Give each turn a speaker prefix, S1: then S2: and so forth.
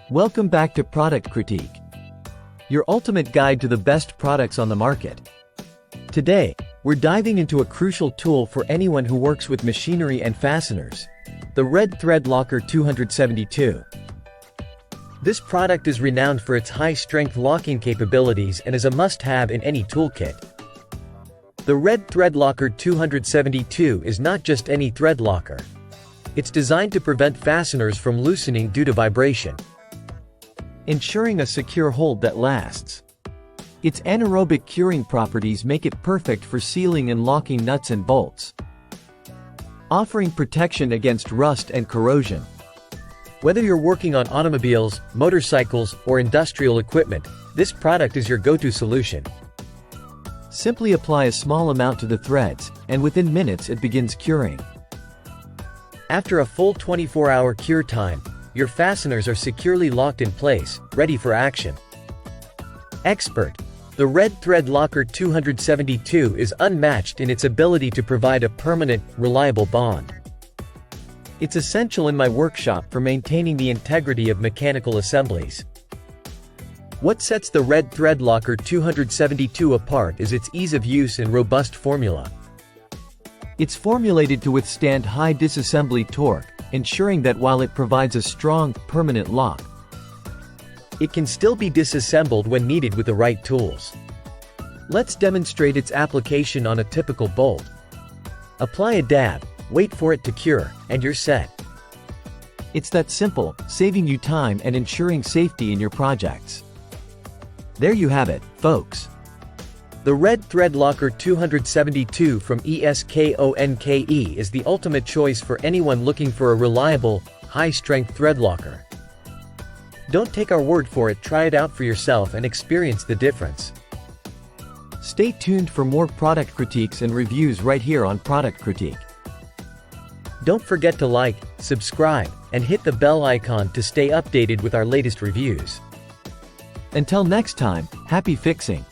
S1: Welcome back to Product Critique, your ultimate guide to the best products on the market. Today, we're diving into a crucial tool for anyone who works with machinery and fasteners, the Red Thread Locker 272. This product is renowned for its high-strength locking capabilities and is a must-have in any toolkit. The Red Thread Locker 272 is not just any thread locker. It's designed to prevent fasteners from loosening due to vibration, ensuring a secure hold that lasts. Its anaerobic curing properties make it perfect for sealing and locking nuts and bolts, offering protection against rust and corrosion. Whether you're working on automobiles, motorcycles, or industrial equipment, this product is your go-to solution. Simply apply a small amount to the threads, and within minutes it begins curing. After a full 24-hour cure time, your fasteners are securely locked in place, ready for action. Expert. The Red Thread Locker 272 is unmatched in its ability to provide a permanent, reliable bond. It's essential in my workshop for maintaining the integrity of mechanical assemblies. What sets the Red Thread Locker 272 apart is its ease of use and robust formula. It's formulated to withstand high disassembly torque, ensuring that while it provides a strong, permanent lock, it can still be disassembled when needed with the right tools. Let's demonstrate its application on a typical bolt. Apply a dab, wait for it to cure, and you're set. It's that simple, saving you time and ensuring safety in your projects. There you have it, folks. The Red Thread Locker 272 from ESKONKE is the ultimate choice for anyone looking for a reliable, high-strength thread locker. Don't take our word for it, try it out for yourself and experience the difference. Stay tuned for more product critiques and reviews right here on Product Critique. Don't forget to like, subscribe, and hit the bell icon to stay updated with our latest reviews. Until next time, happy fixing!